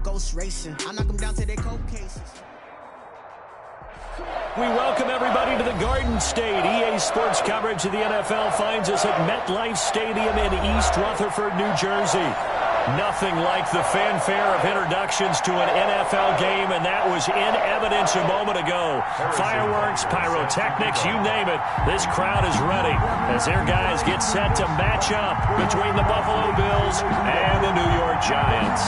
Ghost racing. I knock them down to their cold cases. We welcome everybody to the Garden State. EA Sports coverage of the NFL finds us at MetLife Stadium in East Rutherford, New Jersey. Nothing like the fanfare of introductions to an NFL game, and that was in evidence a moment ago. Fireworks, pyrotechnics, you name it. This crowd is ready as their guys get set to match up between the Buffalo Bills and the New York Giants.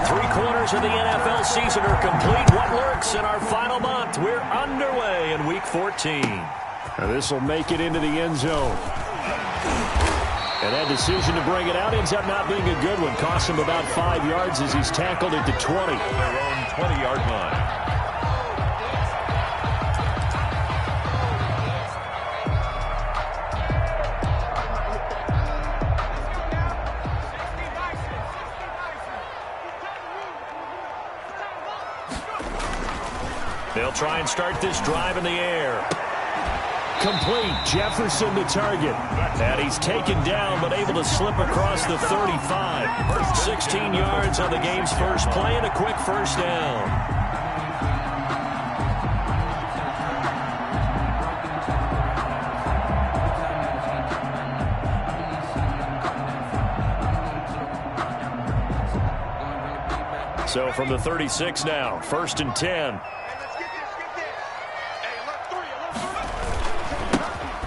3/4 of the NFL season are complete. What lurks in our final month? We're underway in Week 14. This will make it into the end zone. And that decision to bring it out ends up not being a good one. Costs him about 5 yards as he's tackled at the 20. Their own 20-yard line. They'll try and start this drive in the air. Complete. Jefferson the target. And he's taken down but able to slip across the 35. 16 yards on the game's first play and a quick first down. So from the 36 now, 1st and 10.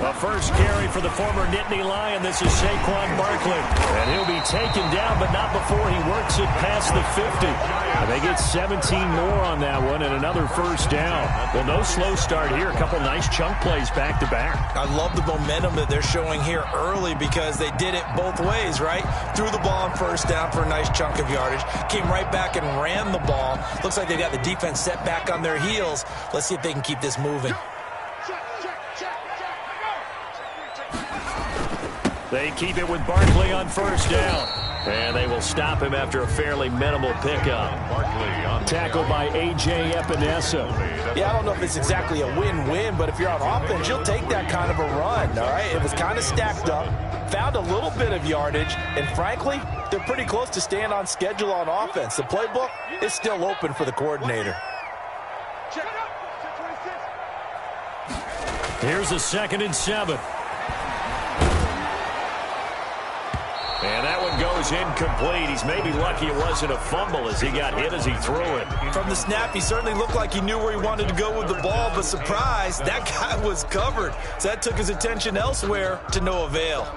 A first carry for the former Nittany Lion. This is Saquon Barkley. And he'll be taken down, but not before he works it past the 50. And they get 17 more on that one and another first down. Well, no slow start here. A couple nice chunk plays back-to-back. I love the momentum that they're showing here early because they did it both ways, right? Threw the ball on first down for a nice chunk of yardage. Came right back and ran the ball. Looks like they got the defense set back on their heels. Let's see if they can keep this moving. They keep it with Barkley on first down. And they will stop him after a fairly minimal pickup. Tackled by A.J. Epinesa. Yeah, I don't know if it's exactly a win-win, but if you're on offense, you'll take that kind of a run, all right? It was kind of stacked up, found a little bit of yardage, and frankly, they're pretty close to staying on schedule on offense. The playbook is still open for the coordinator. Here's a 2nd and 7. And that one goes incomplete. He's maybe lucky it wasn't a fumble as he got hit as he threw it. From the snap, he certainly looked like he knew where he wanted to go with the ball, but surprise, that guy was covered. So that took his attention elsewhere to no avail.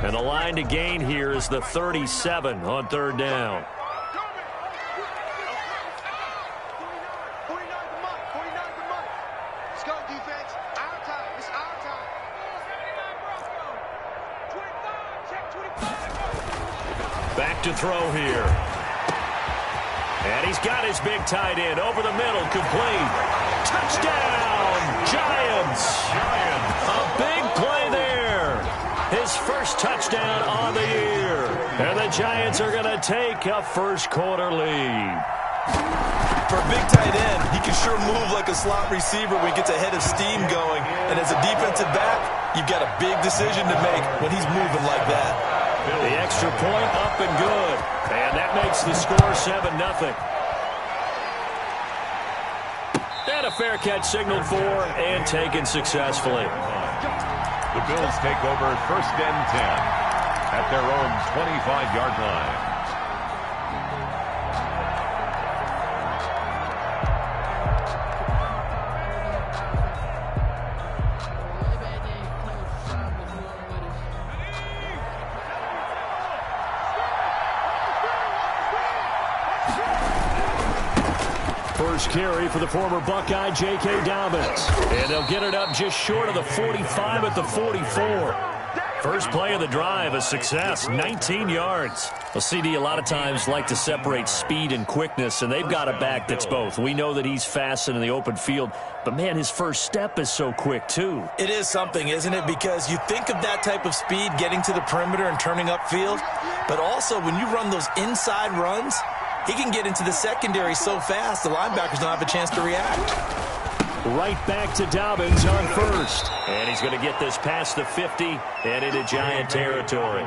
And the line to gain here is the 37 on 3rd down. Back to throw here. And he's got his big tight end over the middle, complete. Touchdown, Giants. A big play there. His first touchdown on the year. And the Giants are going to take a first-quarter lead. For a big tight end, he can sure move like a slot receiver when he gets a head of steam going. And as a defensive back, you've got a big decision to make when he's moving like that. The extra point up and good. And that makes the score 7-0. And a fair catch signaled for and taken successfully. The Bills take over 1st and 10 at their own 25-yard line. first carry for the former Buckeye J.K. Dobbins. And they'll get it up just short of the 45 at the 44. First play of the drive, a success, 19 yards. Well, CD, a lot of times like to separate speed and quickness, and they've got a back that's both. We know that he's fast in the open field, but, man, his first step is so quick, too. It is something, isn't it? Because you think of that type of speed getting to the perimeter and turning upfield, but also when you run those inside runs, he can get into the secondary so fast the linebackers don't have a chance to react. Right back to Dobbins on first. And he's going to get this past the 50 and into Giant territory.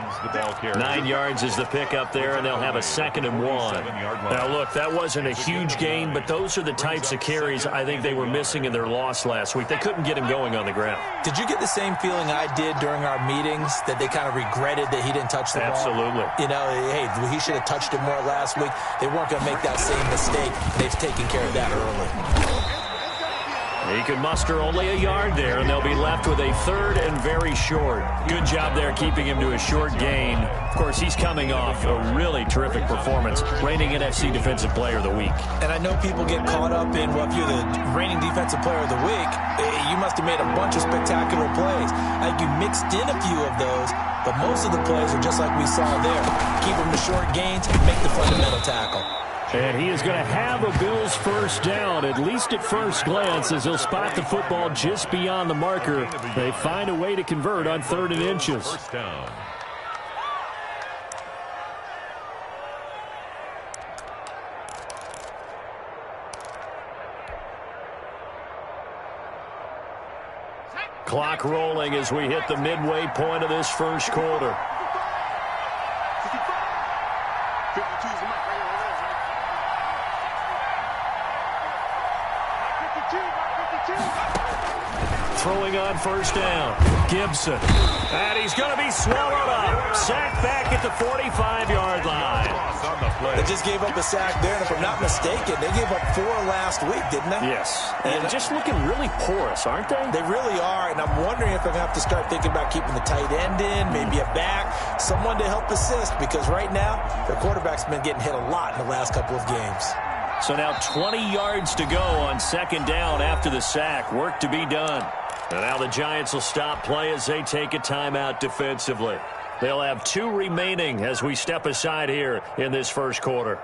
9 yards is the pickup there, and they'll have a 2nd and 1. Now, look, that wasn't a huge gain, but those are the types of carries I think they were missing in their loss last week. They couldn't get him going on the ground. Did you get the same feeling I did during our meetings, that they kind of regretted that he didn't touch the ball? Absolutely. You know, hey, he should have touched it more last week. They weren't going to make that same mistake. They've taken care of that early. He can muster only a yard there, and they'll be left with a 3rd and very short. Good job there keeping him to a short gain. Of course, he's coming off a really terrific performance, reigning NFC Defensive Player of the Week. And I know people get caught up in, well, if you're the reigning Defensive Player of the Week, you must have made a bunch of spectacular plays. I think you mixed in a few of those, but most of the plays are just like we saw there. Keep them to short gains, make the fundamental tackle. And he is going to have a Bills first down, at least at first glance, as he'll spot the football just beyond the marker. They find a way to convert on 3rd and inches. First down. Clock rolling as we hit the midway point of this first quarter. Throwing on first down, Gibson. And he's going to be swallowed up. Sacked back at the 45-yard line. They just gave up a sack there, and if I'm not mistaken, they gave up 4 last week, didn't they? Yes. And just looking really porous, aren't they? They really are, and I'm wondering if I'm going to have to start thinking about keeping the tight end in, maybe a back, someone to help assist, because right now, their quarterback's been getting hit a lot in the last couple of games. So now 20 yards to go on 2nd down after the sack. Work to be done. And now the Giants will stop play as they take a timeout defensively. They'll have 2 remaining as we step aside here in this first quarter.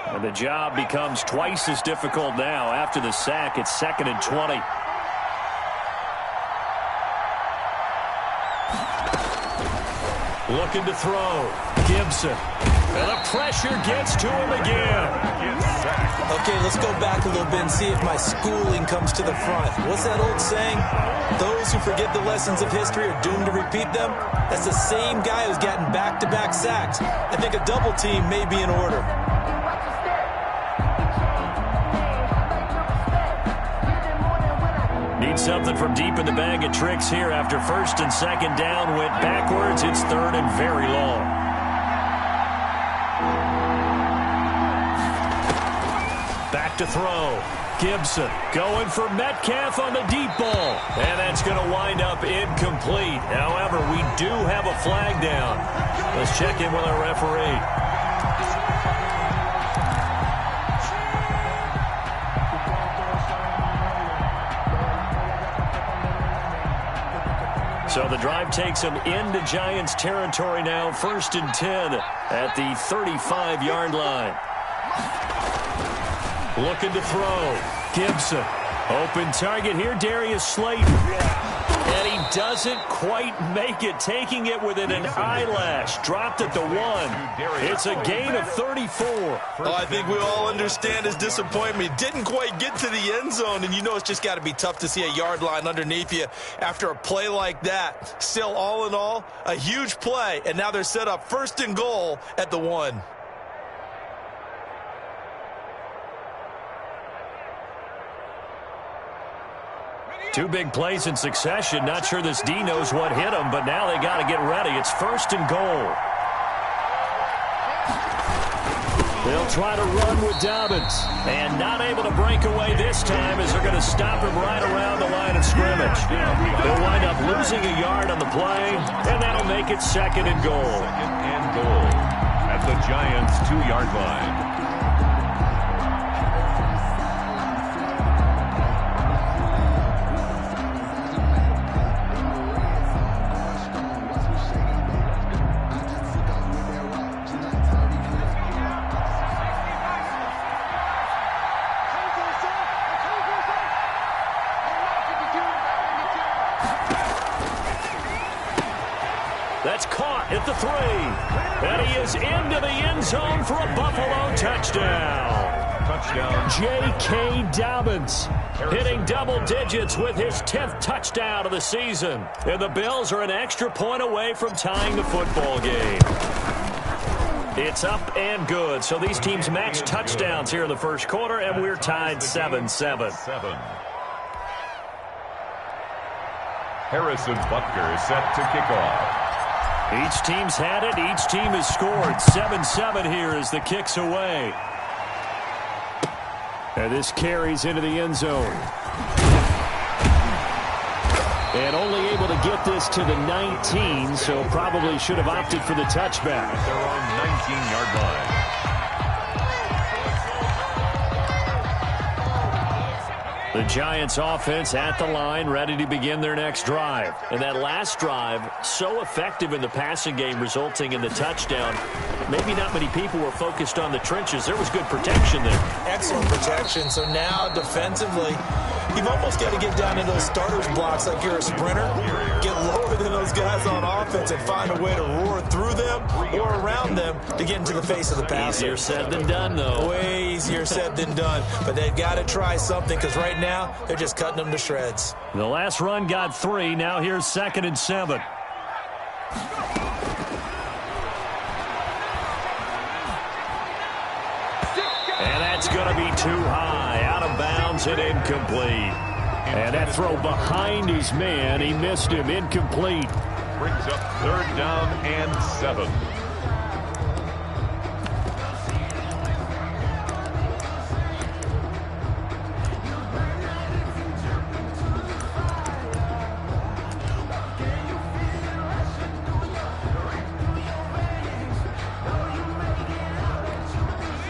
And the job becomes twice as difficult now. After the sack, it's 2nd and 20. Looking to throw. Gibson. And the pressure gets to him again. Okay, let's go back a little bit and see if my schooling comes to the front. What's that old saying? Those who forget the lessons of history are doomed to repeat them. That's the same guy who's gotten back-to-back sacks. I think a double team may be in order. Need something from deep in the bag of tricks here after 1st and 2nd down. Went backwards. It's 3rd and very long. Back to throw. Gibson going for Metcalf on the deep ball. And that's going to wind up incomplete. However, we do have a flag down. Let's check in with our referee. So the drive takes them into Giants territory now. 1st and 10 at the 35-yard line. Looking to throw. Gibson. Open target here, Darius Slayton. And he doesn't quite make it, taking it within an eyelash. Dropped at the 1. It's a gain of 34. Oh, I think we all understand his disappointment. Didn't quite get to the end zone, and you know it's just got to be tough to see a yard line underneath you after a play like that. Still, all in all, a huge play, and now they're set up 1st and goal at the 1. Two big plays in succession. Not sure this D knows what hit him, but now they got to get ready. It's 1st and goal. They'll try to run with Dobbins. And not able to break away this time as they're going to stop him right around the line of scrimmage. They'll wind up losing a yard on the play, and that'll make it 2nd and goal. 2nd and goal at the Giants' 2-yard line. That's caught at the 3. And he is into the end zone for a Buffalo touchdown. Touchdown. J.K. Dobbins hitting double digits with his 10th touchdown of the season. And the Bills are an extra point away from tying the football game. It's up and good. So these teams match touchdowns here in the first quarter, and we're tied 7-7. Harrison Butker is set to kick off. Each team's had it. Each team has scored. 7-7 here as the kick's away. And this carries into the end zone. And only able to get this to the 19, so probably should have opted for the touchback. At their own 19-yard line. The Giants offense at the line, ready to begin their next drive. And that last drive, so effective in the passing game, resulting in the touchdown. Maybe not many people were focused on the trenches. There was good protection there. Excellent protection. So now defensively, you've almost got to get down into those starters blocks like you're a sprinter. Get lower than those guys on offense and find a way to roar through them or around them to get into the face of the passer. Easier said than done, though. Way easier said than done. But they've got to try something because right now they're just cutting them to shreds. The last run got 3. Now here's 2nd and 7. And that's going to be too high. Out of bounds and incomplete. And that throw behind his man. He missed him. Incomplete. Brings up 3rd down and 7.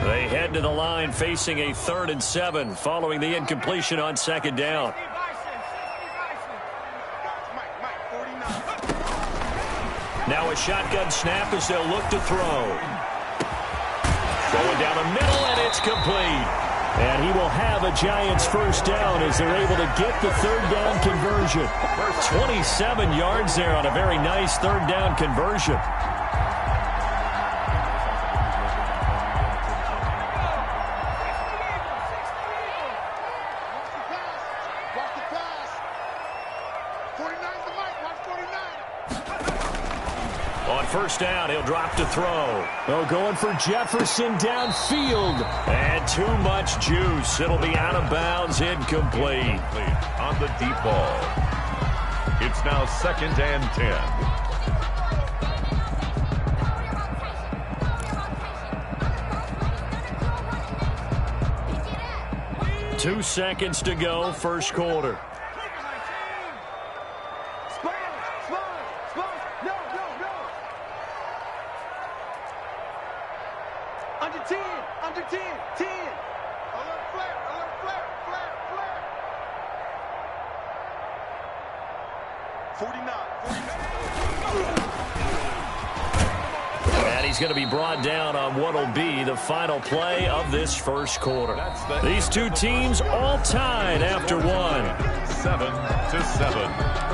They head to the line facing a 3rd and 7 following the incompletion on 2nd down. Now a shotgun snap as they'll look to throw. Going down the middle, and it's complete. And he will have a Giants first down as they're able to get the 3rd down conversion. 27 yards there on a very nice 3rd down conversion. On first down, he'll drop to throw. Oh, going for Jefferson downfield. And too much juice. It'll be out of bounds, incomplete. On the deep ball. It's now 2nd and 10. 2 seconds to go, first quarter. Under 10, 10. Alert flare. 49. And he's going to be brought down on what will be the final play of this first quarter. These two teams all tied after 1. 7-7.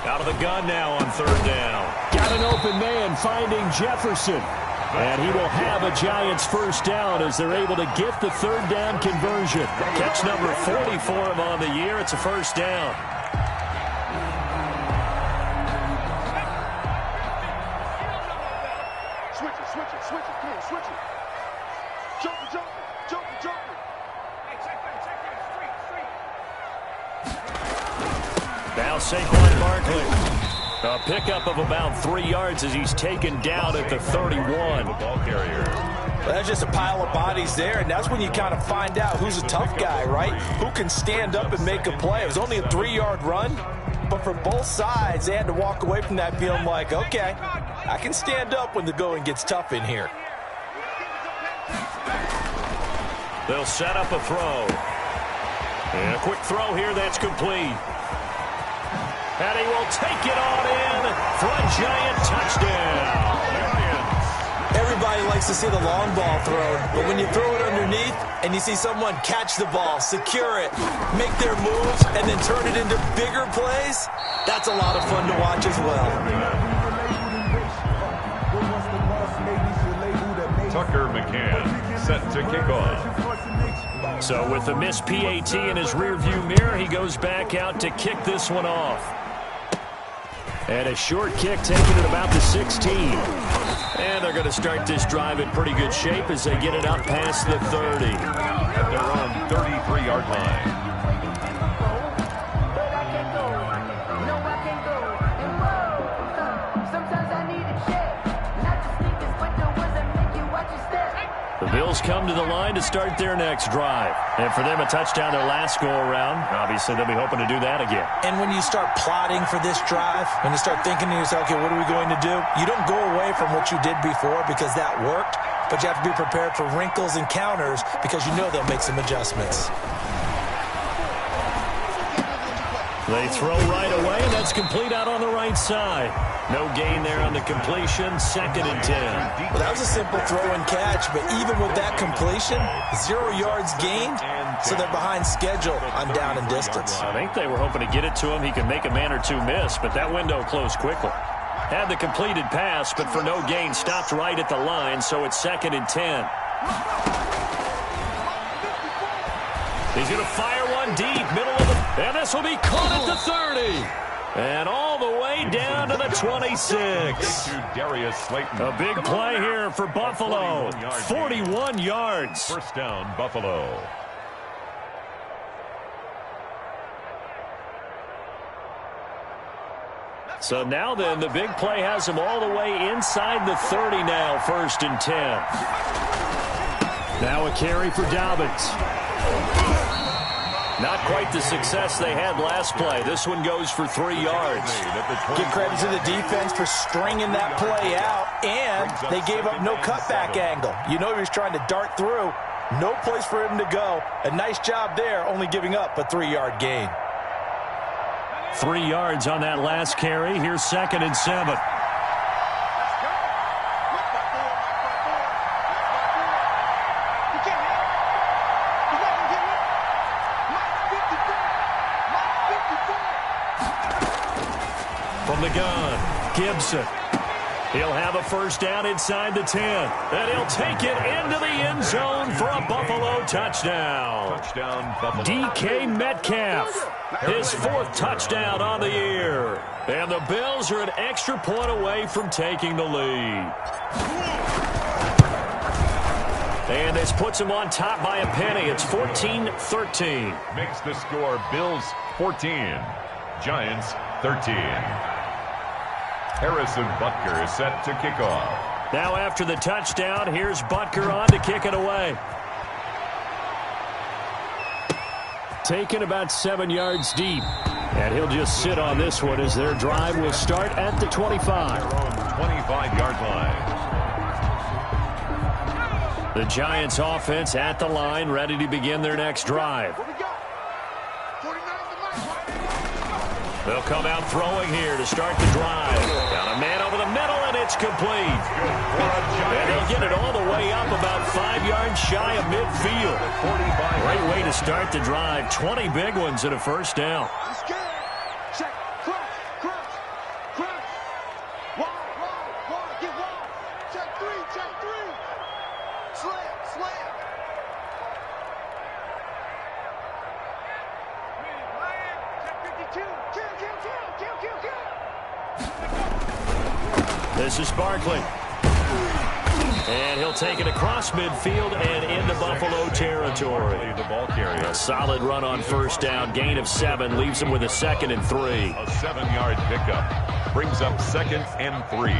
Out of the gun now on 3rd down. Got an open man finding Jefferson. And he will have a Giants first down as they're able to get the 3rd down conversion. Catch number 40 for him on the year. It's a first down. Come on, switch it. Joker, joker, joker, joker. Hey, check that, street. Now Saquon Barkley. A pickup of about 3 yards as he's taken down at the 31. Ball carrier. Well, that's just a pile of bodies there, and that's when you kind of find out who's a tough guy, right? Who can stand up and make a play. It was only a 3-yard run, but for both sides, they had to walk away from that feeling like, okay, I can stand up when the going gets tough in here. They'll set up a throw. And a quick throw here that's complete. And he will take it on in for a Giant touchdown. Everybody likes to see the long ball thrown, but when you throw it underneath and you see someone catch the ball, secure it, make their moves, and then turn it into bigger plays, that's a lot of fun to watch as well. Tucker McCann set to kick off. So with the missed PAT in his rearview mirror, he goes back out to kick this one off. And a short kick taken at about the 16. And they're going to start this drive in pretty good shape as they get it up past the 30. At their own 33-yard line. The Bills come to the line to start their next drive. And for them, a touchdown their last go-around. Obviously, they'll be hoping to do that again. And when you start plotting for this drive, when you start thinking to yourself, okay, what are we going to do? You don't go away from what you did before because that worked, but you have to be prepared for wrinkles and counters because you know they'll make some adjustments. They throw right away, and that's complete out on the right side. No gain there on the completion, 2nd and 10. Well, that was a simple throw and catch, but even with that completion, 0 yards gained, so they're behind schedule on down and distance. I think they were hoping to get it to him. He could make a man or two miss, but that window closed quickly. Had the completed pass, but for no gain, stopped right at the line, so it's 2nd and 10. He's going to fire one deep, middle of the... And this will be caught at the 30. And all the way down to the 26. Darius Slayton. A big play here for Buffalo. 41 yards. First down, Buffalo. So now then, the big play has him all the way inside the 30 now, 1st and 10. Now a carry for Dobbins. Not quite the success they had last play. This one goes for 3 yards. Give credit to the defense for stringing that play out, and they gave up no cutback angle. You know he was trying to dart through. No place for him to go. A nice job there, only giving up a 3-yard gain. 3 yards on that last carry. Here's 2nd and 7. From the gun, Gibson. He'll have a first down inside the 10. And he'll take it into the end zone for a Buffalo touchdown. Touchdown, Buffalo. DK Metcalf, his 4th touchdown on the year. And the Bills are an extra point away from taking the lead. And this puts them on top by a penny. It's 14-13. Makes the score Bills 14, Giants 13. Harrison Butker is set to kick off. Now after the touchdown, here's Butker on to kick it away. Taken about 7 yards deep. And he'll just sit on this one as their drive will start at the 25. 25-yard line. The Giants offense at the line, ready to begin their next drive. They'll come out throwing here to start the drive. Got a man over the middle, and it's complete. And they'll get it all the way up about 5 yards shy of midfield. Great way to start the drive. 20 big ones and a first down. Check, cross, cross, cross. Wide, get wide. Check three. Slam. This is Barkley. And he'll take it across midfield and into Buffalo territory. The ball carrier. A solid run on first down. Gain of 7 leaves him with a 2nd and 3. A 7-yard pickup brings up 2nd and 3.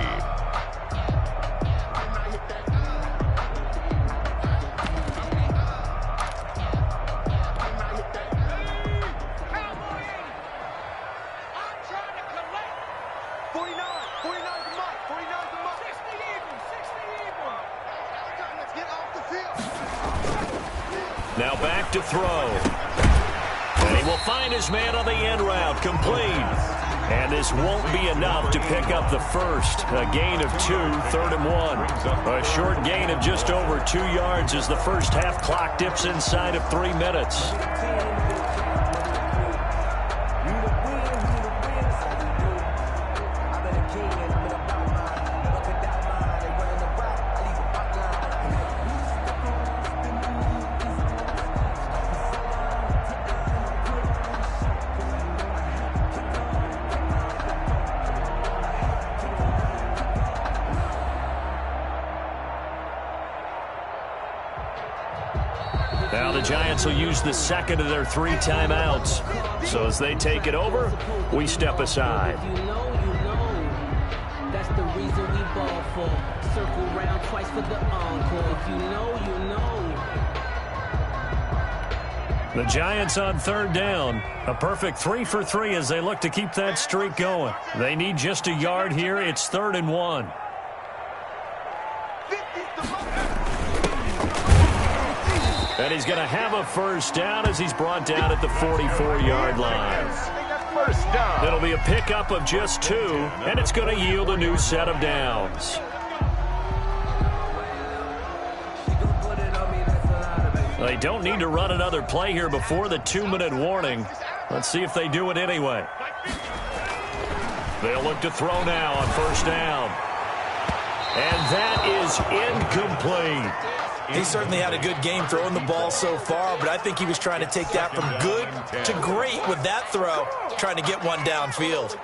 Now back to throw. And he will find his man on the end route. Complete. And this won't be enough to pick up the first. A gain of 2, 3rd and 1. A short gain of just over 2 yards as the first half clock dips inside of 3 minutes. Now the Giants will use the 2nd of their 3 timeouts. So as they take it over, we step aside. You know. That's the reason we ball for. Circle round twice for the encore. If you know, you know. The Giants on 3rd down. A perfect 3 for 3 as they look to keep that streak going. They need just a yard here. It's 3rd and 1. And he's going to have a first down as he's brought down at the 44-yard line. First down. It'll be a pickup of just 2, and it's going to yield a new set of downs. They don't need to run another play here before the 2-minute warning. Let's see if they do it anyway. They'll look to throw now on first down. And that is incomplete. He certainly had a good game throwing the ball so far, but I think he was trying to take that from good to great with that throw, trying to get one downfield.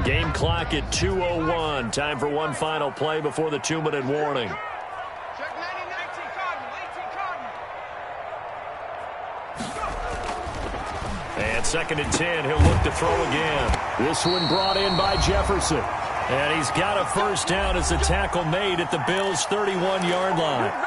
Game clock at 2:01. Time for one final play before the 2-minute warning. And 2nd and 10, he'll look to throw again. This one brought in by Jefferson. And he's got a first down as the tackle made at the Bills' 31-yard line.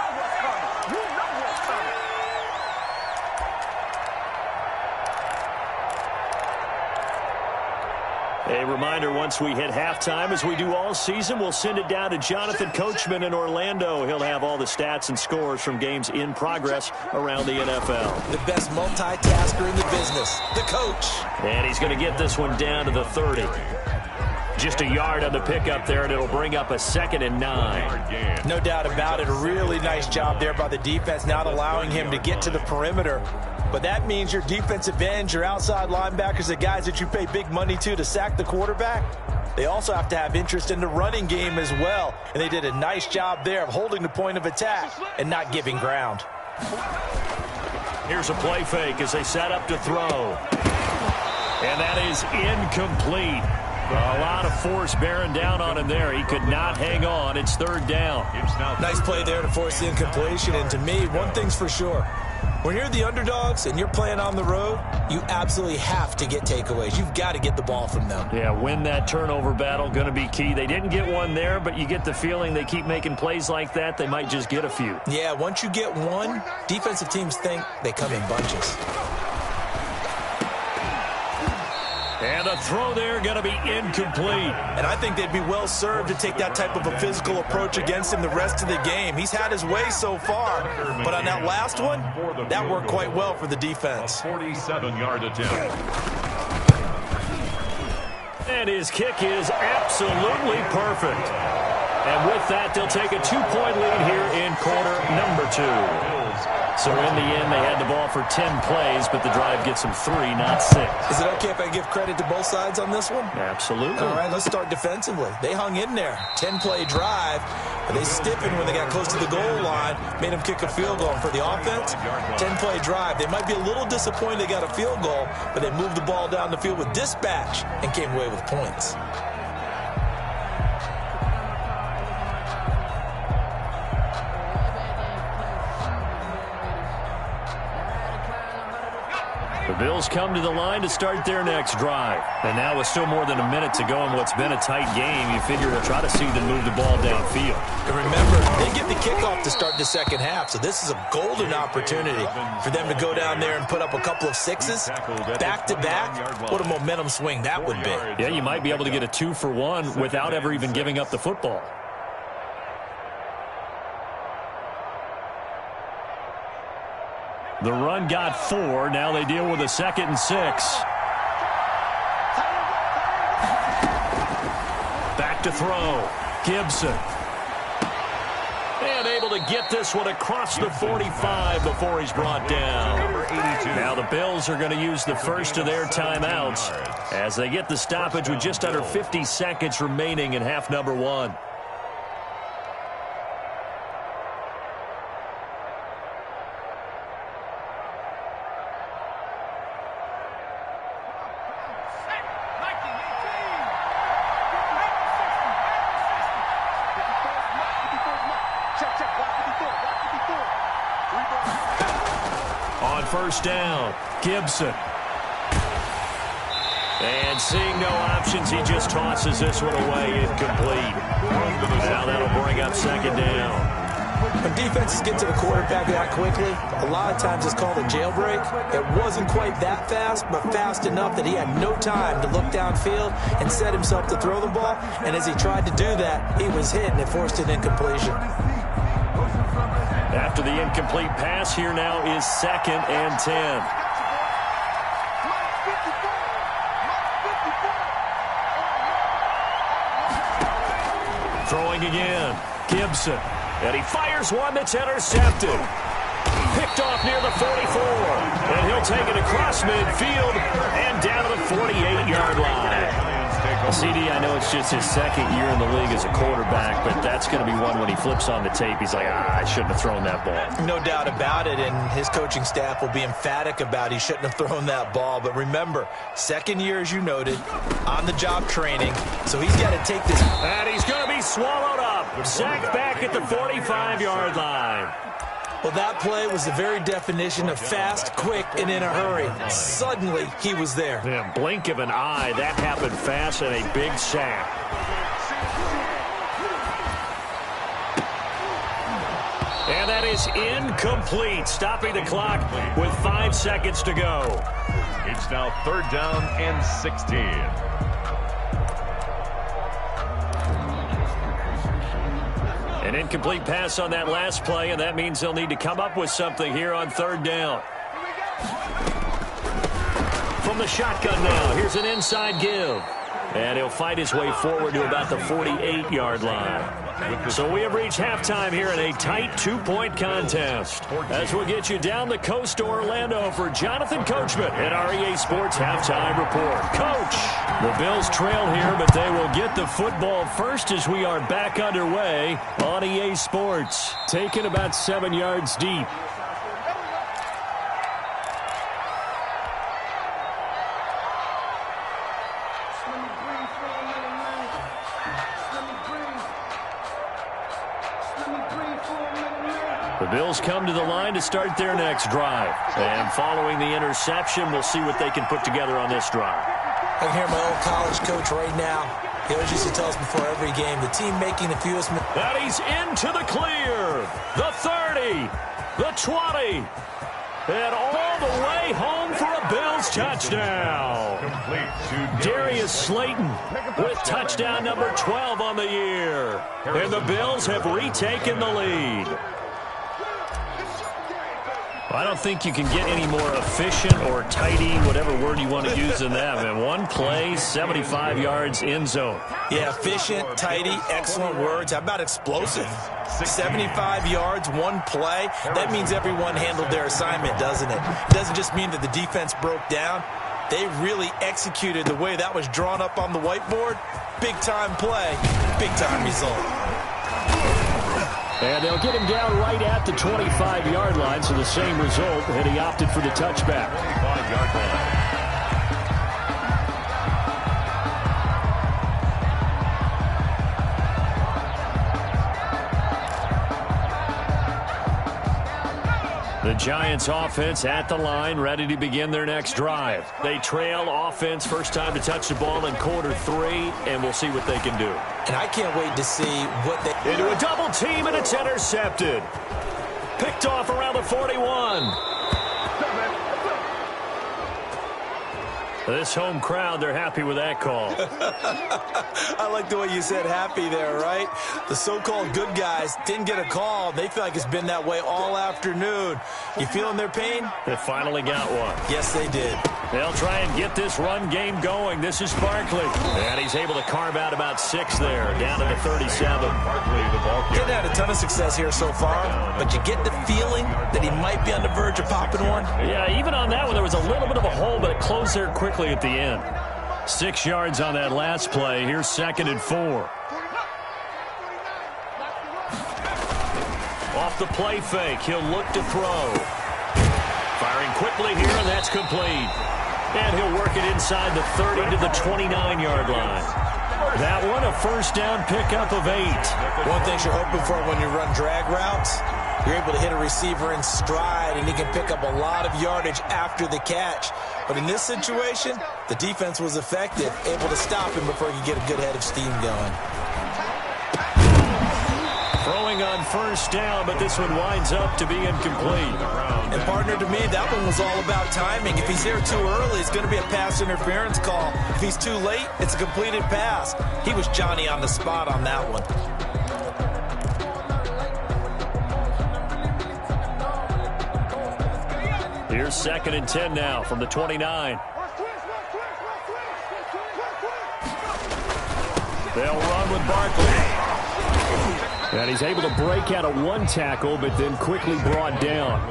A reminder, once we hit halftime, as we do all season, we'll send it down to Jonathan Coachman in Orlando. He'll have all the stats and scores from games in progress around the NFL. The best multitasker in the business, the coach. And he's going to get this one down to the 30. Just a yard on the pickup there, and it'll bring up a 2nd and 9. No doubt about it. A really nice job there by the defense, not allowing him to get to the perimeter. But that means your defensive ends, your outside linebackers, the guys that you pay big money to sack the quarterback, they also have to have interest in the running game as well. And they did a nice job there of holding the point of attack and not giving ground. Here's a play fake as they set up to throw. And that is incomplete. A lot of force bearing down on him there. He could not hang on. It's 3rd down. Nice play there to force the incompletion. And to me, one thing's for sure. When you're the underdogs and you're playing on the road, you absolutely have to get takeaways. You've got to get the ball from them. Yeah, win that turnover battle, going to be key. They didn't get one there, but you get the feeling they keep making plays like that, they might just get a few. Yeah, once you get one, defensive teams think they come in bunches. And a throw there going to be incomplete. And I think they'd be well served to take that type of a physical approach against him the rest of the game. He's had his way so far, but on that last one, that worked quite well for the defense. A 47-yard attempt. And his kick is absolutely perfect. And with that, they'll take a 2-point lead here in quarter number 2. So in the end, they had the ball for 10 plays, but the drive gets them 3, not 6. Is it okay if I give credit to both sides on this one? Absolutely. All right, let's start defensively. They hung in there. 10-play drive, but they stiffened when they got close to the goal line, made them kick a field goal. For the offense, 10-play drive. They might be a little disappointed they got a field goal, but they moved the ball down the field with dispatch and came away with points. The Bills come to the line to start their next drive. And now with still more than a minute to go in what's been a tight game, you figure we'll try to see them move the ball downfield. And remember, they get the kickoff to start the second half, so this is a golden opportunity for them to go down there and put up a couple of sixes back-to-back. What a momentum swing that would be. Yeah, you might be able to get a 2-for-1 without ever even giving up the football. The run got 4. Now they deal with a 2nd and 6. Back to throw. Gibson. And able to get this one across the 45 before he's brought down. Now the Bills are going to use the first of their timeouts as they get the stoppage with just under 50 seconds remaining in half number 1. On first down, Gibson. And seeing no options, he just tosses this one away, incomplete. Now that'll bring up 2nd down. When defenses get to the quarterback that quickly, a lot of times it's called a jailbreak. It wasn't quite that fast, but fast enough that he had no time to look downfield and set himself to throw the ball. And as he tried to do that, he was hit, and it forced an incompletion. After the incomplete pass, here now is 2nd and 10. Throwing again, Gibson. And he fires one that's intercepted. Picked off near the 44. And he'll take it across midfield and down to the 48-yard line. CD, I know it's just his 2nd year in the league as a quarterback, but that's going to be one when he flips on the tape. He's like, I shouldn't have thrown that ball. No doubt about it, and his coaching staff will be emphatic about he shouldn't have thrown that ball. But remember, 2nd year, as you noted, on-the-job training, so he's got to take this. And he's going to be swallowed up. Sacked back at the 45-yard line. Well, that play was the very definition of fast, quick, and in a hurry. Suddenly, he was there. Yeah, blink of an eye, that happened fast and a big sack. And that is incomplete, stopping the clock with 5 seconds to go. It's now 3rd down and 16. An incomplete pass on that last play, and that means they'll need to come up with something here on 3rd down. From the shotgun now, here's an inside give. And he'll fight his way forward to about the 48-yard line. So we have reached halftime here in a tight 2-point contest. As we'll get you down the coast to Orlando for Jonathan Coachman at our EA Sports Halftime Report. Coach, the Bills trail here, but they will get the football first as we are back underway on EA Sports. Taken about 7 yards deep. The Bills come to the line to start their next drive. And following the interception, we'll see what they can put together on this drive. I can hear my old college coach right now. He always used to tell us before every game, the team making the fewest mistakes. And he's into the clear. The 30. The 20. And all the way home for a Bills touchdown. Darius Slayton with touchdown number 12 on the year. And the Bills have retaken the lead. I don't think you can get any more efficient or tidy, whatever word you want to use in that, man. One play, 75 yards in zone. Yeah, efficient, tidy, excellent words. How about explosive? 75 yards, one play. That means everyone handled their assignment, doesn't it? It doesn't just mean that the defense broke down. They really executed the way that was drawn up on the whiteboard. Big-time play, big-time result. And they'll get him down right at the 25-yard line, so the same result, and he opted for the touchback. 25-yard line. The Giants offense at the line, ready to begin their next drive. They trail offense, first time to touch the ball in quarter 3, and we'll see what they can do. And I can't wait to see what they... Into a double team, and it's intercepted. Picked off around the 41. This home crowd, they're happy with that call. I like the way you said happy there, right? The so-called good guys didn't get a call. They feel like it's been that way all afternoon. You feeling their pain? They finally got one. Yes, they did. They'll try and get this run game going. This is Barkley. And he's able to carve out about 6 there, down to the 37. Barkley, the ball carrier. Didn't have a ton of success here so far, but you get the feeling that he might be on the verge of popping one. Yeah, even on that one, there was a little bit of a hole, but it closed there quickly at the end. 6 yards on that last play. Here's 2nd and 4. Off the play fake, he'll look to throw. Firing quickly here, and that's complete. And he'll work it inside the 30 to the 29-yard line. That one, a first down pickup of 8. One thing you're hoping for when you run drag routes, you're able to hit a receiver in stride, and he can pick up a lot of yardage after the catch. But in this situation, the defense was effective, able to stop him before he could get a good head of steam going. Throwing on first down, but this one winds up to be incomplete. And partner, to me, that one was all about timing. If he's there too early, it's going to be a pass interference call. If he's too late, it's a completed pass. He was Johnny on the spot on that one. Here's 2nd and 10 now from the 29. They'll run with Barkley. And he's able to break out of one tackle, but then quickly brought down.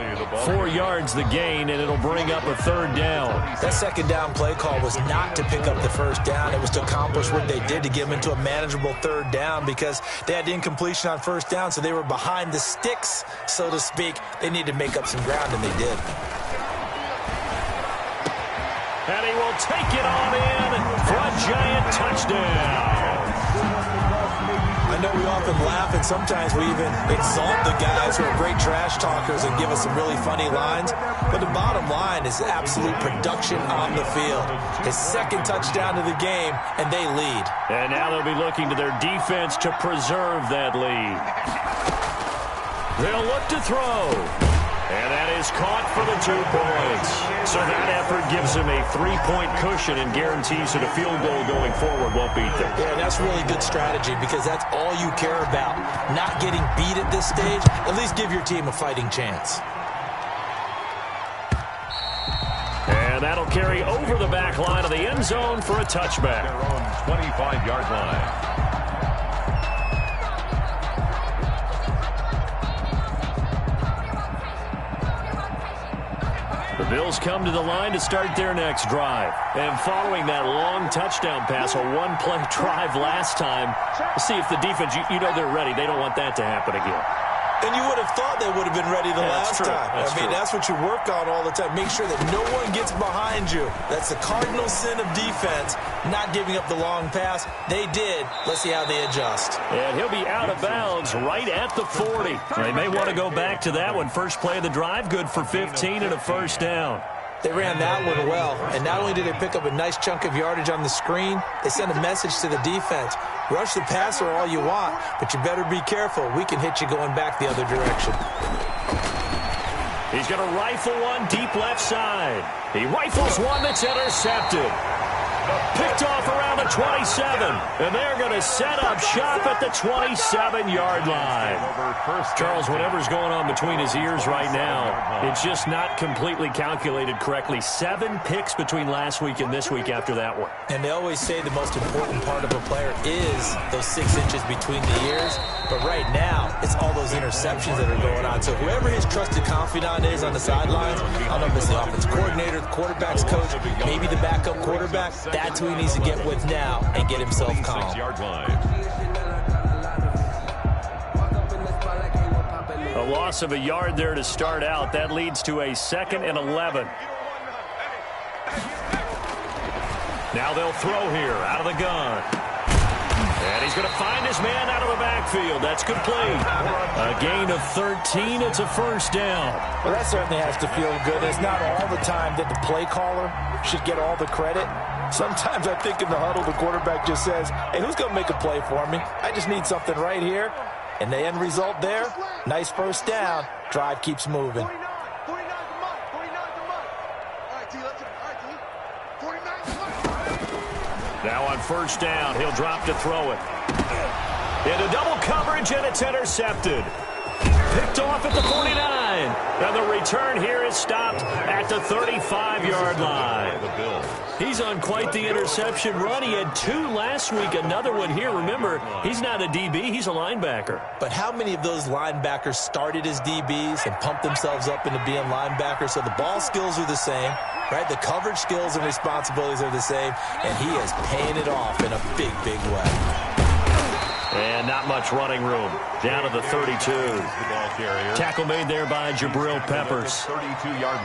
4 yards the gain, and it'll bring up a 3rd down. That 2nd down play call was not to pick up the first down. It was to accomplish what they did, to get them into a manageable 3rd down, because they had the incompletion on first down, so they were behind the sticks, so to speak. They needed to make up some ground, and they did. And he will take it on in for a Giant touchdown. I know we often laugh, and sometimes we even exalt the guys who are great trash talkers and give us some really funny lines. But the bottom line is absolute production on the field. His 2nd touchdown of the game, and they lead. And now they'll be looking to their defense to preserve that lead. They'll look to throw. And that is caught for the 2 points. So that effort gives them a 3-point cushion and guarantees that a field goal going forward won't beat them. Yeah, that's really good strategy, because that's all you care about. Not getting beat at this stage. At least give your team a fighting chance. And that'll carry over the back line of the end zone for a touchback. Their own 25-yard line. The Bills come to the line to start their next drive. And following that long touchdown pass, a 1-play drive last time, see if the defense, you know they're ready. They don't want that to happen again. And you would have thought they would have been ready the last time. That's true. That's what you work on all the time. Make sure that no one gets behind you. That's the cardinal sin of defense, not giving up the long pass. They did. Let's see how they adjust. And he'll be out of bounds right at the 40. They may want to go back to that one. First play of the drive, good for 15 and a first down. They ran that one well, and not only did they pick up a nice chunk of yardage on the screen, they sent a message to the defense. Rush the passer all you want, but you better be careful. We can hit you going back the other direction. He's going to rifle one deep left side. He rifles one that's intercepted. Picked off around the 27. And they're going to set up shop at the 27-yard line. Charles, whatever's going on between his ears right now, it's just not completely calculated correctly. 7 picks between last week and this week after that one. And they always say the most important part of a player is those 6 inches between the ears. But right now, it's all those interceptions that are going on. So whoever his trusted confidant is on the sidelines, I don't know if it's the offense coordinator, the quarterback's coach, maybe the backup quarterback, that's who he needs to get with now and get himself calm. A loss of a yard there to start out. That leads to a 2nd and 11. Now they'll throw here out of the gun. And he's going to find his man out of the backfield. That's complete. A gain of 13. It's a first down. Well, that certainly has to feel good. It's not all the time that the play caller should get all the credit. Sometimes I think in the huddle, the quarterback just says, hey, who's going to make a play for me? I just need something right here. And the end result there, nice first down. Drive keeps moving. Now on first down, he'll drop to throw it. Into double coverage, and it's intercepted. Picked off at the 49. And the return here is stopped at the 35-yard line. He's on quite the interception run. He had 2 last week, another one here. Remember, he's not a DB, he's a linebacker. But how many of those linebackers started as DBs and pumped themselves up into being linebackers? So the ball skills are the same, right? The coverage skills and responsibilities are the same, and he is paying it off in a big, big way. And not much running room. Down to the 32. Tackle made there by Jabril Peppers.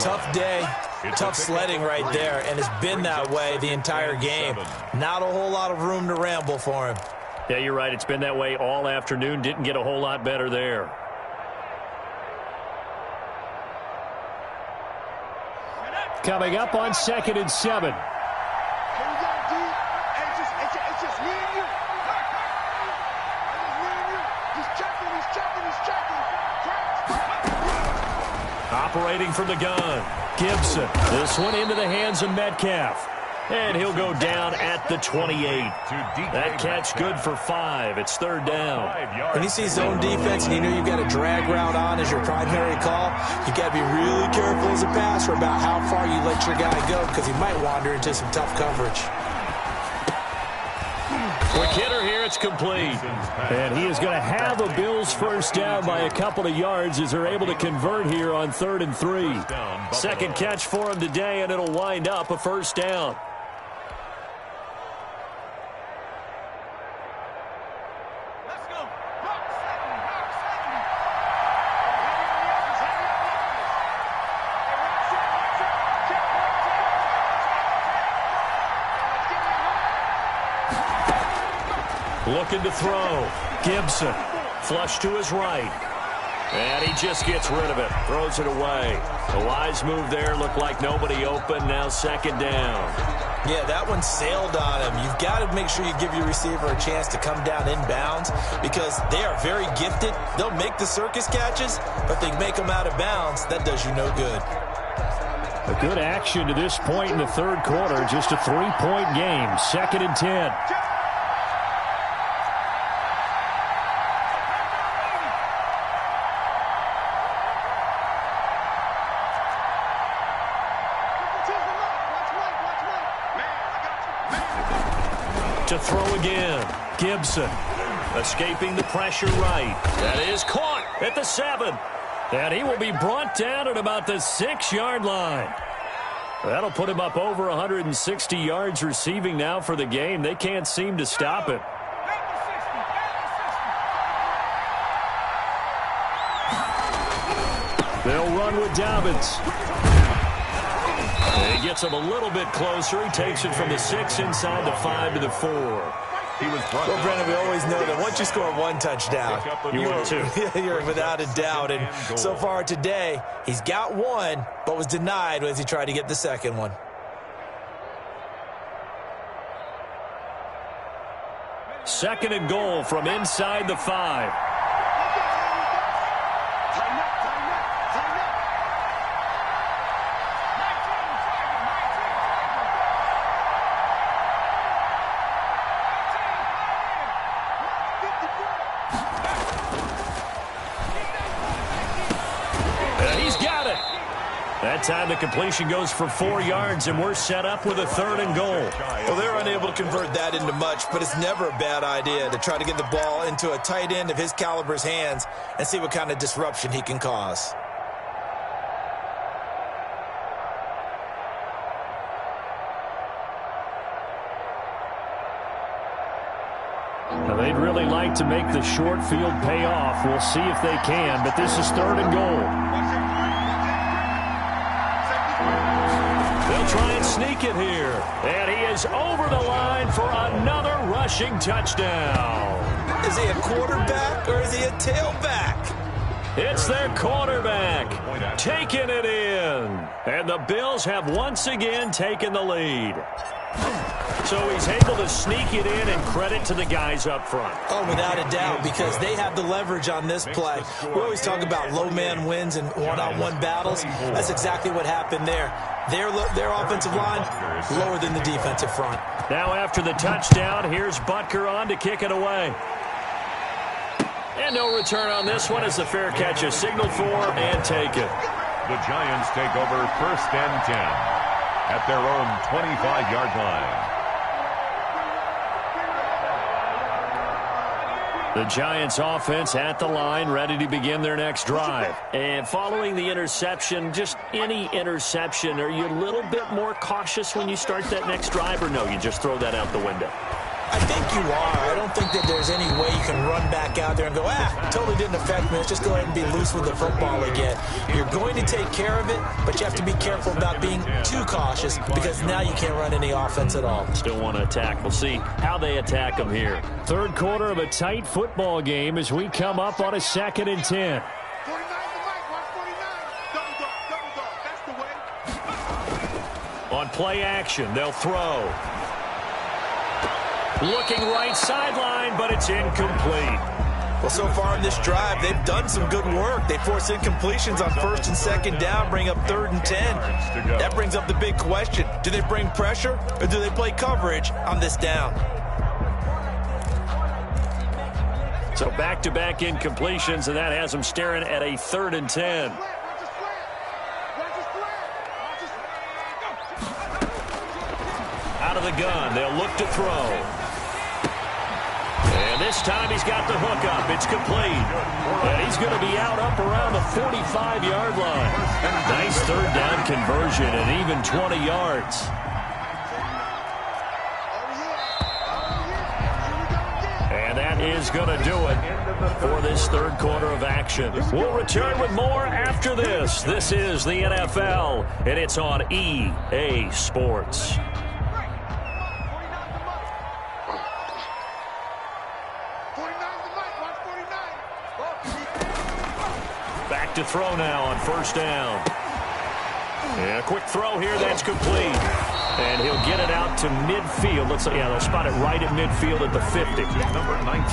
Tough day, tough sledding right there, and it's been that way the entire game. Not a whole lot of room to ramble for him. Yeah, you're right. It's been that way all afternoon. Didn't get a whole lot better there. Coming up on 2nd and 7. Operating from the gun, Gibson. This one into the hands of Metcalf. And he'll go down at the 28. That catch good for 5. It's 3rd down. When you see zone defense and you know you've got a drag route on as your primary call, you got to be really careful as a passer about how far you let your guy go because he might wander into some tough coverage. Quick hitter here, it's complete. And he is going to have a Bills first down by a couple of yards as they're able to convert here on 3rd and 3. Second catch for him today, and it'll wind up a first down. Looking to throw. Gibson. Flush to his right. And he just gets rid of it. Throws it away. A wise move there. Looked like nobody open. Now 2nd down. Yeah, that one sailed on him. You've got to make sure you give your receiver a chance to come down inbounds because they are very gifted. They'll make the circus catches, but they make them out of bounds. That does you no good. A good action to this point in the 3rd quarter. Just a 3-point game. 2nd and 10. To throw again. Gibson escaping the pressure right. That is caught at the 7. And he will be brought down at about the 6-yard line. That'll put him up over 160 yards receiving now for the game. They can't seem to stop it. They'll run with Dobbins. And he gets him a little bit closer. He takes it from the 6 inside the 5 to the 4. Well, Brennan, we always know that once you score 1 touchdown, you're without a doubt. And so far today, he's got 1, but was denied as he tried to get the 2nd one. Second and goal from inside the 5. That time the completion goes for 4 yards, and we're set up with a 3rd and goal. Well, they're unable to convert that into much, but it's never a bad idea to try to get the ball into a tight end of his caliber's hands and see what kind of disruption he can cause. Now, they'd really like to make the short field pay off. We'll see if they can, but this is 3rd and goal. They'll try and sneak it here. And he is over the line for another rushing touchdown. Is he a quarterback or is he a tailback? It's their quarterback taking it in. And the Bills have once again taken the lead. So he's able to sneak it in, and credit to the guys up front. Oh, without a doubt, because they have the leverage on this play. We always talk about low man wins and one-on-one battles. That's exactly what happened there. Their offensive line lower than the defensive front. Now after the touchdown, here's Butker on to kick it away. And no return on this one as the fair catch is signaled for and taken. The Giants take over 1st and 10 at their own 25-yard line. The Giants offense at the line, ready to begin their next drive. And following the interception, just any interception, are you a little bit more cautious when you start that next drive, or no, you just throw that out the window? I think you are. I don't think that there's any way you can run back out there and go, totally didn't affect me. Let's just go ahead and be loose with the football again. You're going to take care of it, but you have to be careful about being too cautious because now you can't run any offense at all. Still want to attack. We'll see how they attack them here. 3rd quarter of a tight football game as we come up on a 2nd and 10. On play action, they'll throw. Looking right sideline, but it's incomplete. Well, so far in this drive, they've done some good work. They force incompletions on 1st and 2nd down, bring up 3rd and 10. That brings up the big question. Do they bring pressure, or do they play coverage on this down? So back-to-back incompletions, and that has them staring at a 3rd and 10. Out of the gun, they'll look to throw. And this time he's got the hook up. It's complete. And he's going to be out up around the 45-yard line. Nice 3rd down conversion and even 20 yards. And that is going to do it for this 3rd quarter of action. We'll return with more after this. This is the NFL, and it's on EA Sports. Back to throw now on 1st down. And a quick throw here, that's complete. And he'll get it out to midfield. Looks like, they'll spot it right at midfield at the 50.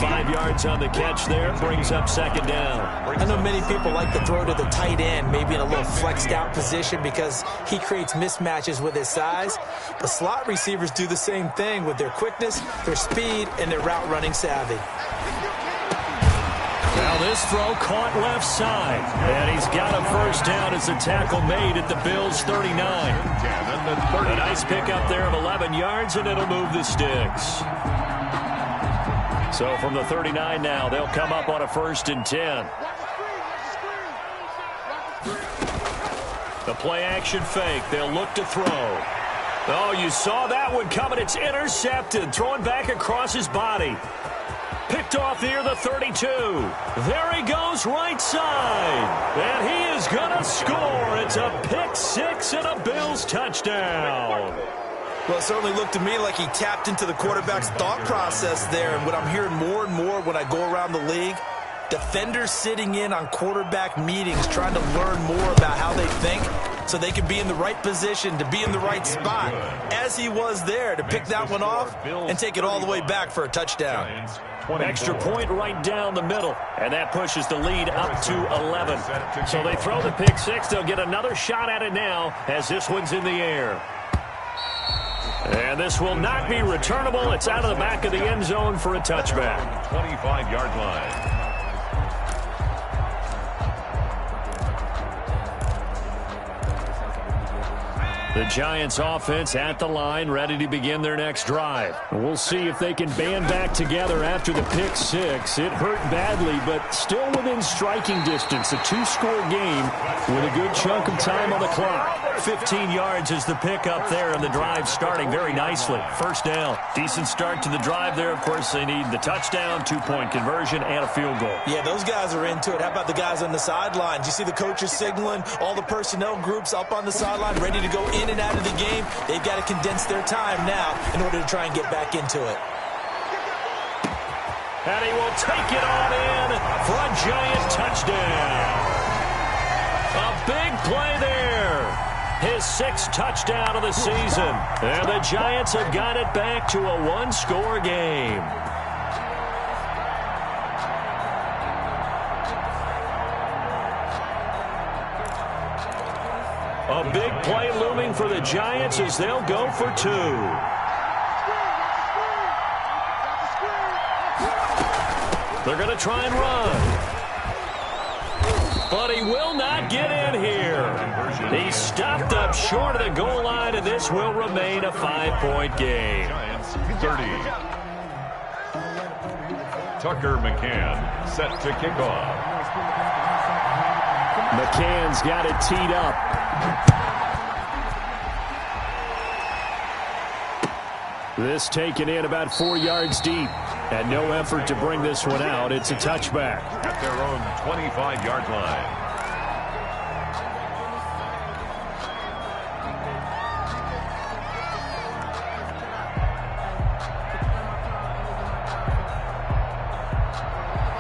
5 yards on the catch there, brings up 2nd down. I know many people like to throw to the tight end, maybe in a little flexed out position because he creates mismatches with his size. The slot receivers do the same thing with their quickness, their speed, and their route running savvy. Now this throw caught left side. And he's got a 1st down as the tackle made at the Bills' 39. A nice pickup there of 11 yards, and it'll move the sticks. So from the 39 now, they'll come up on a 1st and 10. The play action fake. They'll look to throw. Oh, you saw that one coming. It's intercepted. Throwing back across his body. Picked off near the 32. There he goes right side. And he is going to score. It's a pick 6 and a Bills touchdown. Well, it certainly looked to me like he tapped into the quarterback's thought process there. And what I'm hearing more and more when I go around the league, defenders sitting in on quarterback meetings trying to learn more about how they think so they can be in the right position to be in the right spot, as he was there to pick that one off and take it all the way back for a touchdown. Extra point right down the middle, and that pushes the lead up to 11. So they throw the pick 6. They'll get another shot at it now as this one's in the air. And this will not be returnable. It's out of the back of the end zone for a touchback. 25-yard line. The Giants offense at the line, ready to begin their next drive. We'll see if they can band back together after the pick six. It hurt badly, but still within striking distance. A two-score game with a good chunk of time on the clock. 15 yards is the pick up there, and the drive starting very nicely. First down. Decent start to the drive there. Of course, they need the touchdown, two-point conversion, and a field goal. Yeah, those guys are into it. How about the guys on the sidelines? You see the coaches signaling, all the personnel groups up on the sideline, ready to go in and out of the game. They've got to condense their time now in order to try and get back into it. And he will take it on in for a Giant touchdown. A big play there. His sixth touchdown of the season. And the Giants have got it back to a one-score game. A big play looming for the Giants as they'll go for two. They're going to try and run. But he will not get in here. He's stopped up short of the goal line, and this will remain a 5-point game. Giants 30. Tucker McCann set to kick off. McCann's got it teed up. This taken in about 4 yards deep. And no effort to bring this one out. It's a touchback. At their own 25-yard line.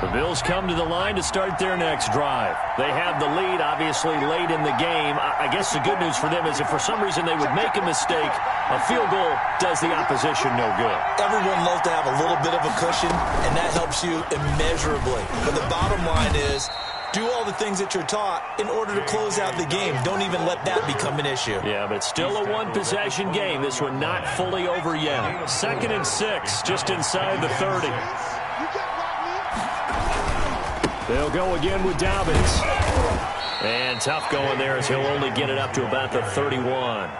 The Bills come to the line to start their next drive. They have the lead, obviously, late in the game. I guess the good news for them is if for some reason they would make a mistake, a field goal does the opposition no good. Everyone loves to have a little bit of a cushion, and that helps you immeasurably. But the bottom line is, do all the things that you're taught in order to close out the game. Don't even let that become an issue. Yeah, but still a one-possession game. This one not fully over yet. 2nd and 6, just inside the 30. They'll go again with Dobbins. And tough going there as he'll only get it up to about the 31.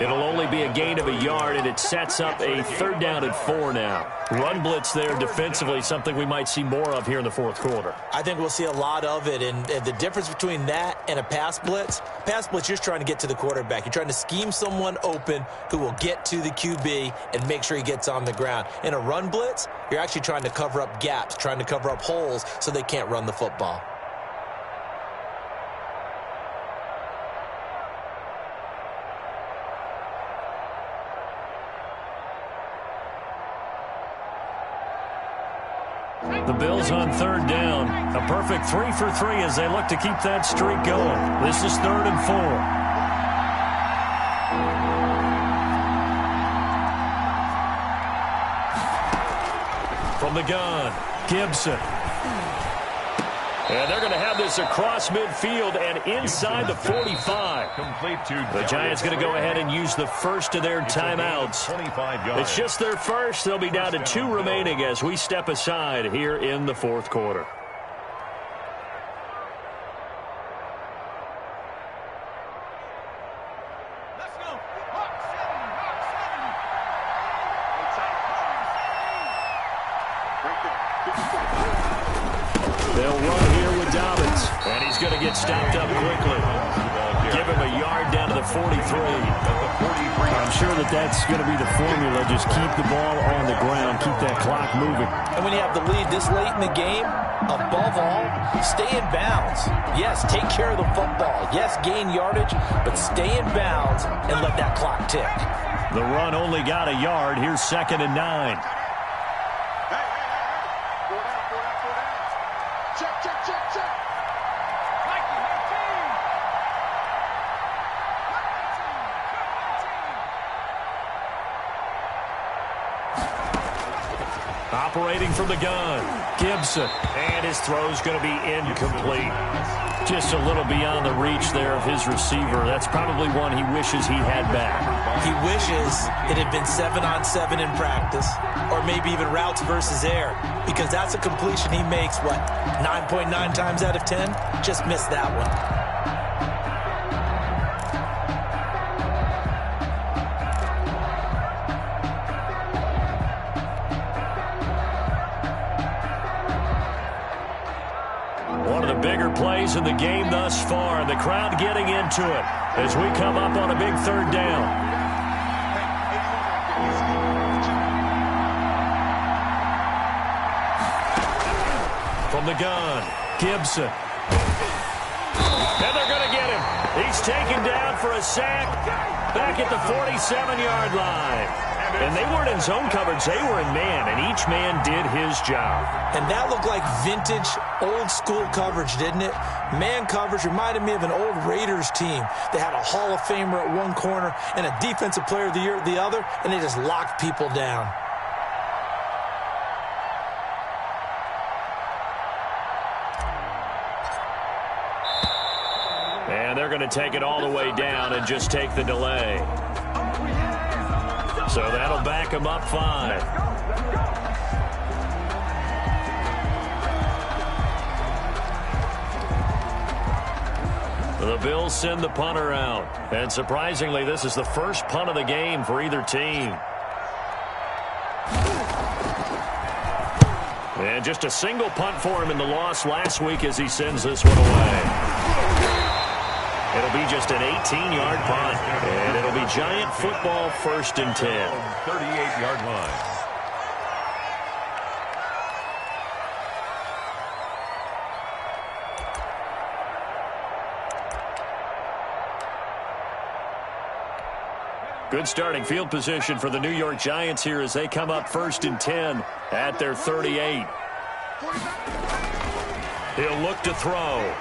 It'll only be a gain of a yard, and it sets up a 3rd down and 4 now. Run blitz there defensively, something we might see more of here in the 4th quarter. I think we'll see a lot of it, and the difference between that and a pass blitz, you're just trying to get to the quarterback. You're trying to scheme someone open who will get to the QB and make sure he gets on the ground. In a run blitz, you're actually trying to cover up gaps, trying to cover up holes so they can't run the football. The Bills on 3rd down. A perfect 3 for 3 as they look to keep that streak going. This is 3rd and 4. From the gun, Gibson. And they're going to have this across midfield and inside the 45. Complete to The Giants going to go ahead and use the first of their timeouts. 25 yards. It's just their first. They'll be down to 2 remaining as we step aside here in the 4th quarter. They'll run here with Dobbins. And he's going to get stopped up quickly. Give him a yard down to the 43. I'm sure that's going to be the formula. Just keep the ball on the ground. Keep that clock moving. And when you have the lead this late in the game, above all, stay in bounds. Yes, take care of the football. Yes, gain yardage, but stay in bounds and let that clock tick. The run only got a yard. Here's 2nd and 9. Operating from the gun, Gibson. And his throw's going to be incomplete. Just a little beyond the reach there of his receiver. That's probably one he wishes he had back. He wishes it had been 7-on-7 in practice, or maybe even routes versus air, because that's a completion he makes, 9.9 times out of 10? Just missed that one. bigger plays in the game thus far, and the crowd getting into it as we come up on a big third down. From the gun, Gibson. And they're going to get him. He's taken down for a sack back at the 47-yard line. And they weren't in zone coverage. They were in man, and each man did his job. And that looked like vintage, old-school coverage, didn't it? Man coverage reminded me of an old Raiders team. They had a Hall of Famer at one corner and a Defensive Player of the Year at the other, and they just locked people down. And they're going to take it all the way down and just take the delay. So that'll back them up 5. The Bills send the punter out. And surprisingly, this is the first punt of the game for either team. And just a single punt for him in the loss last week as he sends this one away. It'll be just an 18-yard punt, and it'll be Giant football 1st and 10. 38-yard line. Good starting field position for the New York Giants here as they come up 1st and 10 at their 38. He'll look to throw.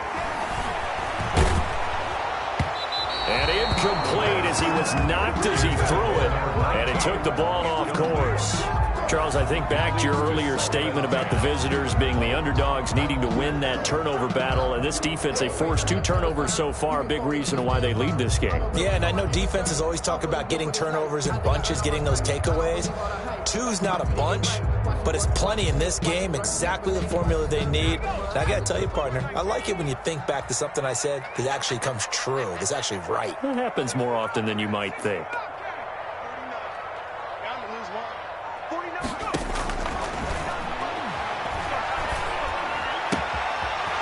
And incomplete as he was knocked as he threw it. And it took the ball off course. Charles, I think back to your earlier statement about the visitors being the underdogs needing to win that turnover battle. And this defense, they forced 2 turnovers so far, a big reason why they lead this game. Yeah, and I know defenses always talk about getting turnovers in bunches, getting those takeaways. 2's not a bunch, but it's plenty in this game, exactly the formula they need. And I got to tell you, partner, I like it when you think back to something I said that actually comes true. It's actually right. It happens more often than you might think.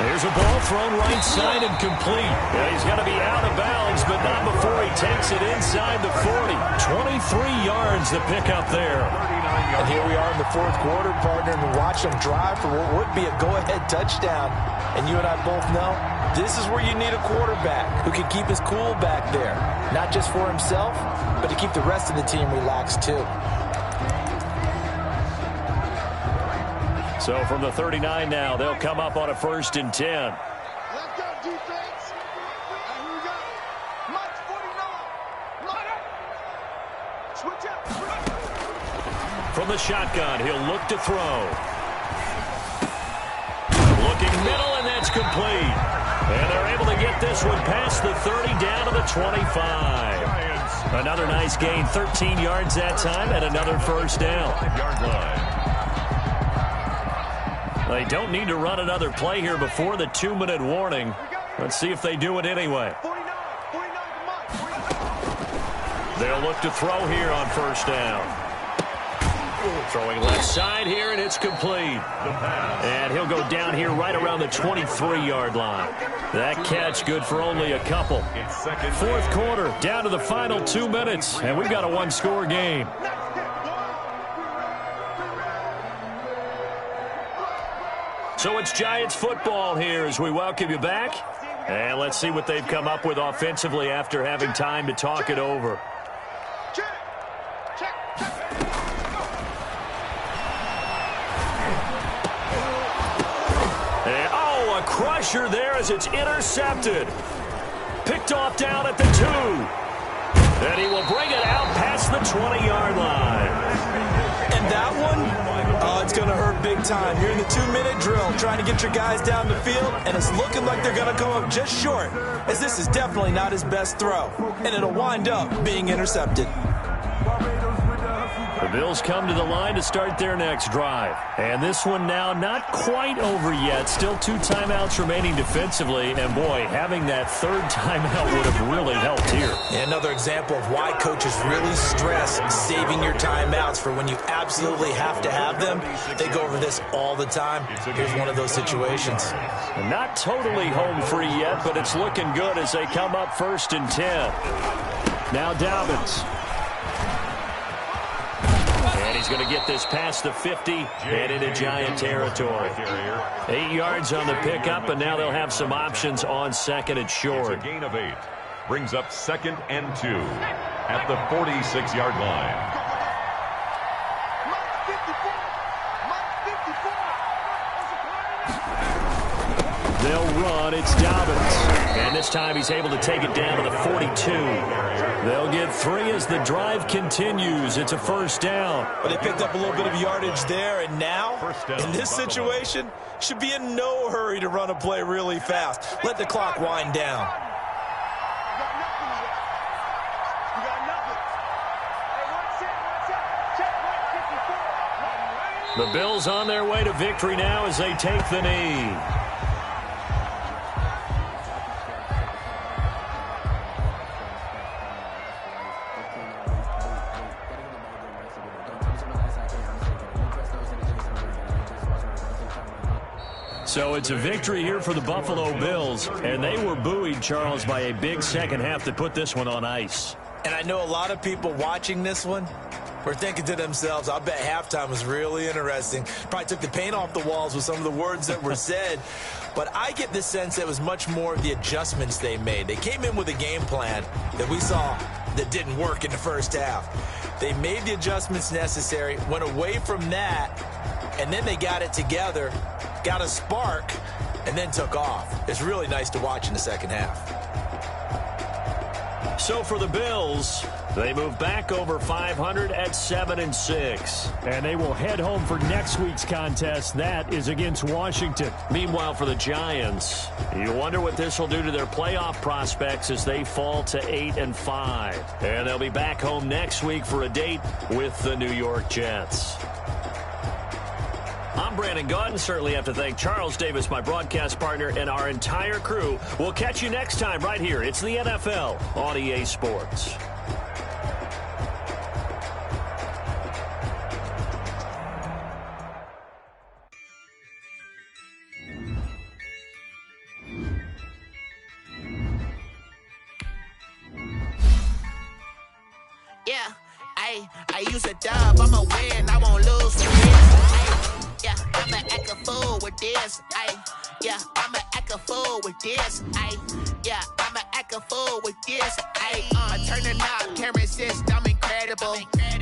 There's a ball thrown right side and complete. Yeah, he's going to be out of bounds, but not before he takes it inside the 40. 23 yards to pick up there. And here we are in the 4th quarter, partner, and we watch them drive for what would be a go-ahead touchdown. And you and I both know this is where you need a quarterback who can keep his cool back there. Not just for himself, but to keep the rest of the team relaxed too. So from the 39 now, they'll come up on a 1st and 10. Let's go, defense. And here we go. March 49. Line up. Switch out. From the shotgun, he'll look to throw. Looking middle, and that's complete. And they're able to get this one past the 30 down to the 25. Another nice gain, 13 yards that time, and another 1st down. 5-yard line. They don't need to run another play here before the 2-minute warning. Let's see if they do it anyway. They'll look to throw here on 1st down. Throwing left side here, and it's complete. And he'll go down here right around the 23-yard line. That catch good for only a couple. 4th quarter, down to the final 2 minutes, and we've got a 1-score game. So it's Giants football here as we welcome you back. And let's see what they've come up with offensively after having time to talk it over. And, oh, a crusher there as it's intercepted. Picked off down at the 2. And he will bring it out past the 20-yard line. And that one, it's going to hurt big time. You're in the 2-minute drill trying to get your guys down the field, and it's looking like they're going to come up just short, as this is definitely not his best throw, and it'll wind up being intercepted. The Bills come to the line to start their next drive. And this one now not quite over yet. Still 2 timeouts remaining defensively. And, boy, having that 3rd timeout would have really helped here. Another example of why coaches really stress saving your timeouts for when you absolutely have to have them. They go over this all the time. Here's one of those situations. Not totally home free yet, but it's looking good as they come up 1st and 10. Now Dobbins. And he's going to get this past the 50 and into Giant territory. 8 yards on the pickup, and now they'll have some options on 2nd and short. It's a gain of 8. Brings up 2nd and 2 at the 46-yard line. They'll run. It's Dobbins. And this time he's able to take it down to the 42. They'll get 3 as the drive continues. It's a 1st down. But they picked up a little bit of yardage there, and now, in this situation, should be in no hurry to run a play really fast. Let the clock wind down. The Bills on their way to victory now as they take the knee. So it's a victory here for the Buffalo Bills, and they were buoyed, Charles, by a big second half that put this one on ice. And I know a lot of people watching this one were thinking to themselves, I bet halftime was really interesting. Probably took the paint off the walls with some of the words that were said. But I get the sense that it was much more of the adjustments they made. They came in with a game plan that we saw that didn't work in the first half. They made the adjustments necessary, went away from that, and then they got it together, got a spark, and then took off. It's really nice to watch in the second half. So for the Bills, they move back over 500 at 7-6. And they will head home for next week's contest. That is against Washington. Meanwhile, for the Giants, you wonder what this will do to their playoff prospects as they fall to 8-5. And they'll be back home next week for a date with the New York Jets. I'm Brandon Gaudin. Certainly have to thank Charles Davis, my broadcast partner, and our entire crew. We'll catch you next time right here. It's the NFL on EA Sports. Yeah, I use a dub, I'ma win, I won't lose with this. Yeah, I'ma act a fool with this. Yeah, I'ma act a fool with this. Yeah, I'ma act a fool with this. I turn the knob, can't resist, I'm incredible.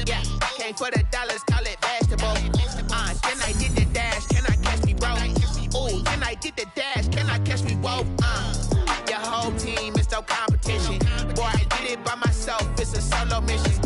Yeah, came for the dollars, call it vegetable. Can I get the dash? Can I catch me, bro? Ooh, can I get the dash? Can I catch me, whoa? Your whole team is no competition. Boy, I did it by myself, it's a solo mission.